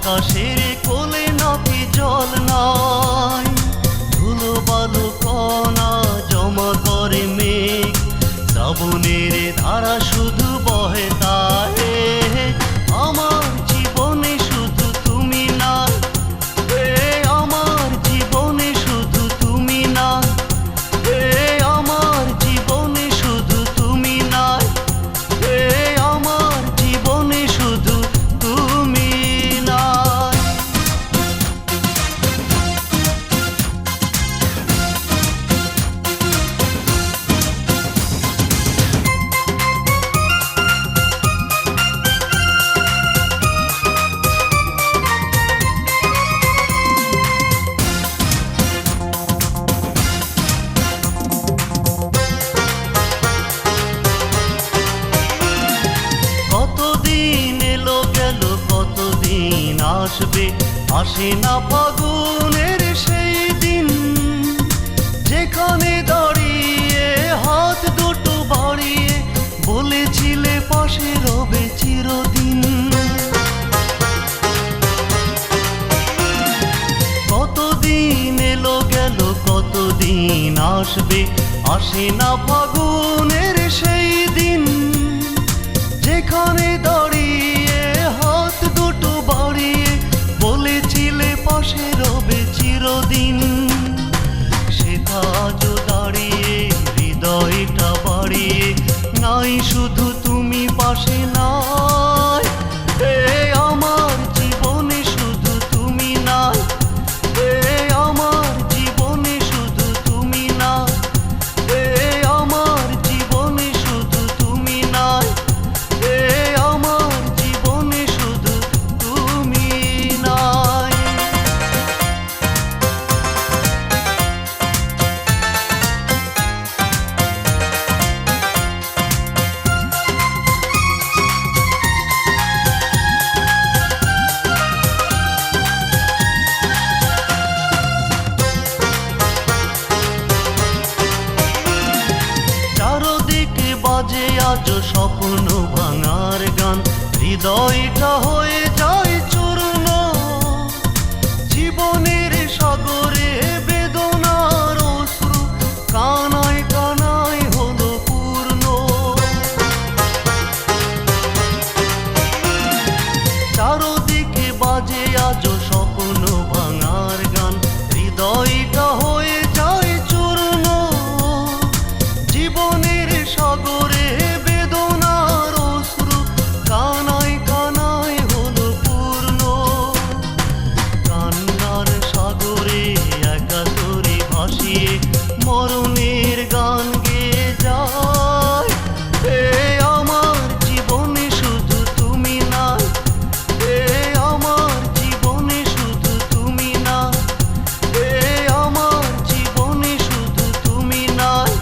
আকাশের কোলে নাকি জল নাই, ধুলো বালু কণা জমা করে মেঘ, শ্রাবণের ধারা শুধু বহে তাহে। আমার জীবনে শুধু তুমি না, আমার জীবনে শুধু তুমি না, আমার জীবনে শুধু তুমি না, আমার জীবনে শুধু তুমি না। কতদিন এলো গেল, কতদিন আসবে, আসে না ফাগুনের সেই দিন, যেখানে দাঁড়িয়ে হাত দুটো বাড়িয়ে বলেছিলে পাশে রবে চিরদিন। কতদিন এলো গেল, কতদিন আসবে, আসে না ফাগুনের সেই দিন, যেখানে দাঁড়িয়ে হাত দুটো বাড়িয়ে বলেছিলে পাশে রবে চিরদিন। সেটা আজও দাঁড়িয়ে হৃদয়টা বাড়িয়ে নাই, শুধু তুমি পাশে নাই, আমার জীবনে শুধু তুমি নাই, আমার জীবনে শুধু তুমি নাই, আমার জীবনে শুধু তুমি নাই, আমার জীবনে শুধু তুমি নাই। চারদিকে বাজে আজ স্বপ্ন ভাঙার গান, হৃদয়টা হয়ে যায় চূর্ণ, জীবনের সাগরে বেদনার অশ্রু কানায় কানায় হলো পূর্ণ। চারদিকে বাজে আজ স্বপ্ন ভাঙার গান, হৃদয়টা হয়ে যায় চূর্ণ, জীবনের সাগরে বেদনার অশ্রু কানায় কানায় হলো পূর্ণ। কান্নার সাগরে একাতরে ভাসিয়ে মরণের গান গেয়ে যায়, আমার জীবনে শুধু তুমি নাই, আমার জীবনে শুধু তুমি নাই, আমার জীবনে শুধু তুমি নাই,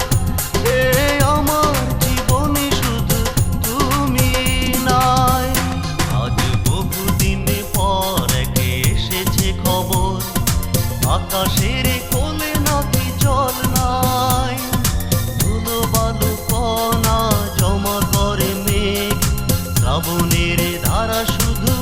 আমার জীবনে শুধু তুমি নাই। আজ বহুদিন পর একে এসেছে খবর, আকাশের কোলে নাকি জল নাই, ধুলো বালু কণা জমা করে মেঘ, শ্রাবণের ধারা শুধু